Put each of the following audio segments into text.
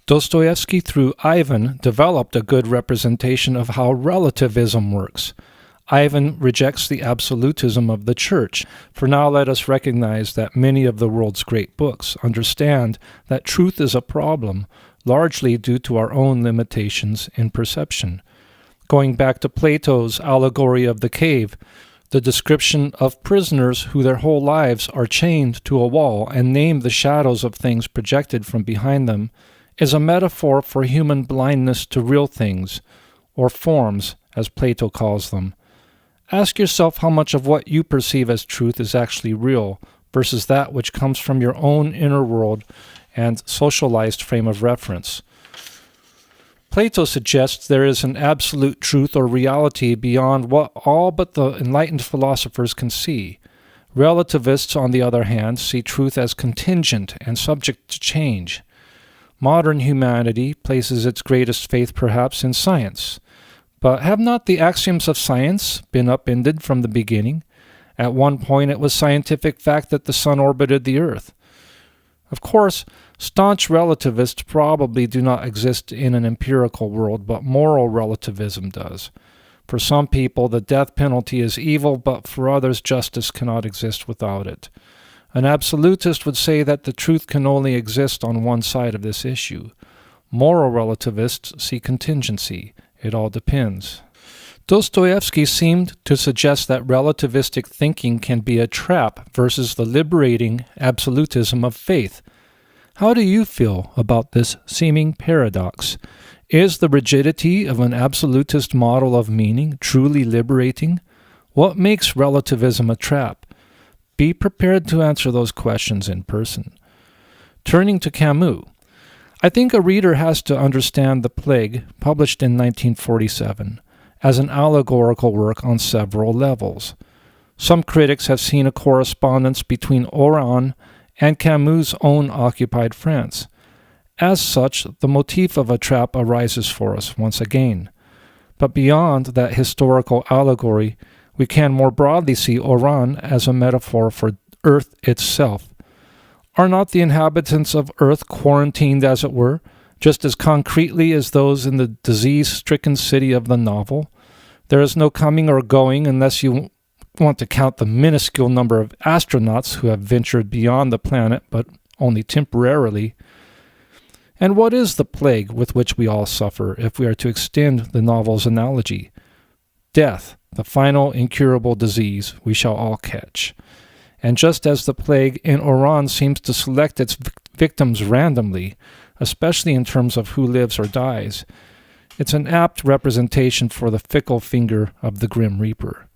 Dostoyevsky, through Ivan, developed a good representation of how relativism works. Ivan rejects the absolutism of the church. For now, let us recognize that many of the world's great books understand that truth is a problem, largely due to our own limitations in perception. Going back to Plato's allegory of the cave, the description of prisoners who their whole lives are chained to a wall and name the shadows of things projected from behind them is a metaphor for human blindness to real things, or forms, as Plato calls them. Ask yourself how much of what you perceive as truth is actually real versus that which comes from your own inner world and socialized frame of reference. Plato suggests there is an absolute truth or reality beyond what all but the enlightened philosophers can see. Relativists, on the other hand, see truth as contingent and subject to change. Modern humanity places its greatest faith perhaps in science. But have not the axioms of science been upended from the beginning? At one point it was scientific fact that the sun orbited the earth. Of course, staunch relativists probably do not exist in an empirical world, but moral relativism does. For some people, the death penalty is evil, but for others, justice cannot exist without it. An absolutist would say that the truth can only exist on one side of this issue. Moral relativists see contingency. It all depends. Dostoyevsky seemed to suggest that relativistic thinking can be a trap versus the liberating absolutism of faith. How do you feel about this seeming paradox? Is the rigidity of an absolutist model of meaning truly liberating? What makes relativism a trap? Be prepared to answer those questions in person. Turning to Camus, I think a reader has to understand The Plague, published in 1947, as an allegorical work on several levels. Some critics have seen a correspondence between Oran and Camus' own occupied France. As such, the motif of a trap arises for us once again. But beyond that historical allegory, we can more broadly see Oran as a metaphor for Earth itself. Are not the inhabitants of Earth quarantined, as it were, just as concretely as those in the disease-stricken city of the novel? There is no coming or going unless you want to count the minuscule number of astronauts who have ventured beyond the planet, but only temporarily. And what is the plague with which we all suffer, if we are to extend the novel's analogy? Death, the final incurable disease we shall all catch. And just as the plague in Oran seems to select its victims randomly, especially in terms of who lives or dies, it's an apt representation for the fickle finger of the Grim Reaper.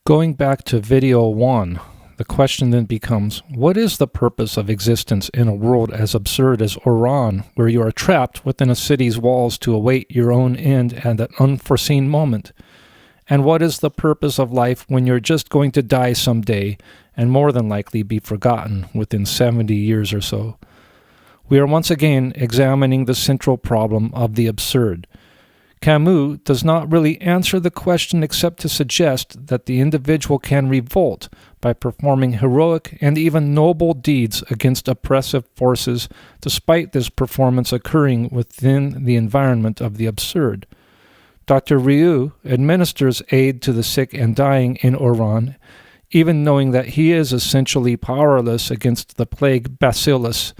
Going back to video 1, the question then becomes, what is the purpose of existence in a world as absurd as Oran, where you are trapped within a city's walls to await your own end at an unforeseen moment? And what is the purpose of life when you're just going to die someday and more than likely be forgotten within 70 years or so? We are once again examining the central problem of the absurd. Camus does not really answer the question except to suggest that the individual can revolt by performing heroic and even noble deeds against oppressive forces, despite this performance occurring within the environment of the absurd. Dr. Rieu administers aid to the sick and dying in Oran, even knowing that he is essentially powerless against the plague bacillus.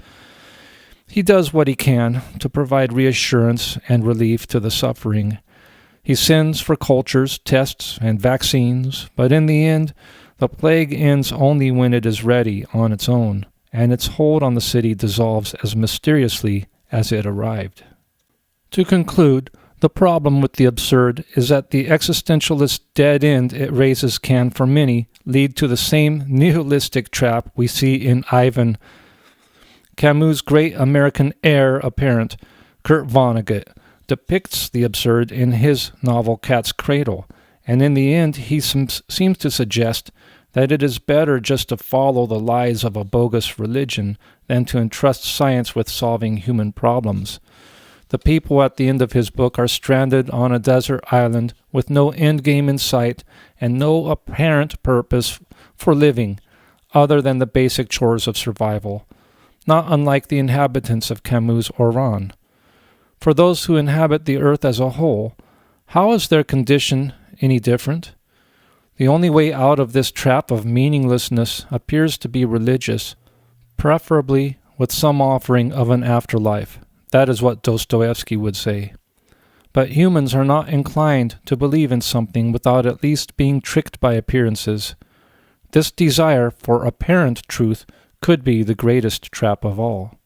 He does what he can to provide reassurance and relief to the suffering. He sends for cultures, tests, and vaccines, but in the end, the plague ends only when it is ready on its own, and its hold on the city dissolves as mysteriously as it arrived. To conclude, the problem with the absurd is that the existentialist dead end it raises can, for many, lead to the same nihilistic trap we see in Ivan. Camus' great American heir apparent, Kurt Vonnegut, depicts the absurd in his novel Cat's Cradle, and in the end he seems to suggest that it is better just to follow the lies of a bogus religion than to entrust science with solving human problems. The people at the end of his book are stranded on a desert island with no end game in sight and no apparent purpose for living other than the basic chores of survival. not unlike the inhabitants of Camus' Oran. For those who inhabit the earth as a whole, how is their condition any different? The only way out of this trap of meaninglessness appears to be religious, preferably with some offering of an afterlife. That is what Dostoyevsky would say. But humans are not inclined to believe in something without at least being tricked by appearances. This desire for apparent truth could be the greatest trap of all.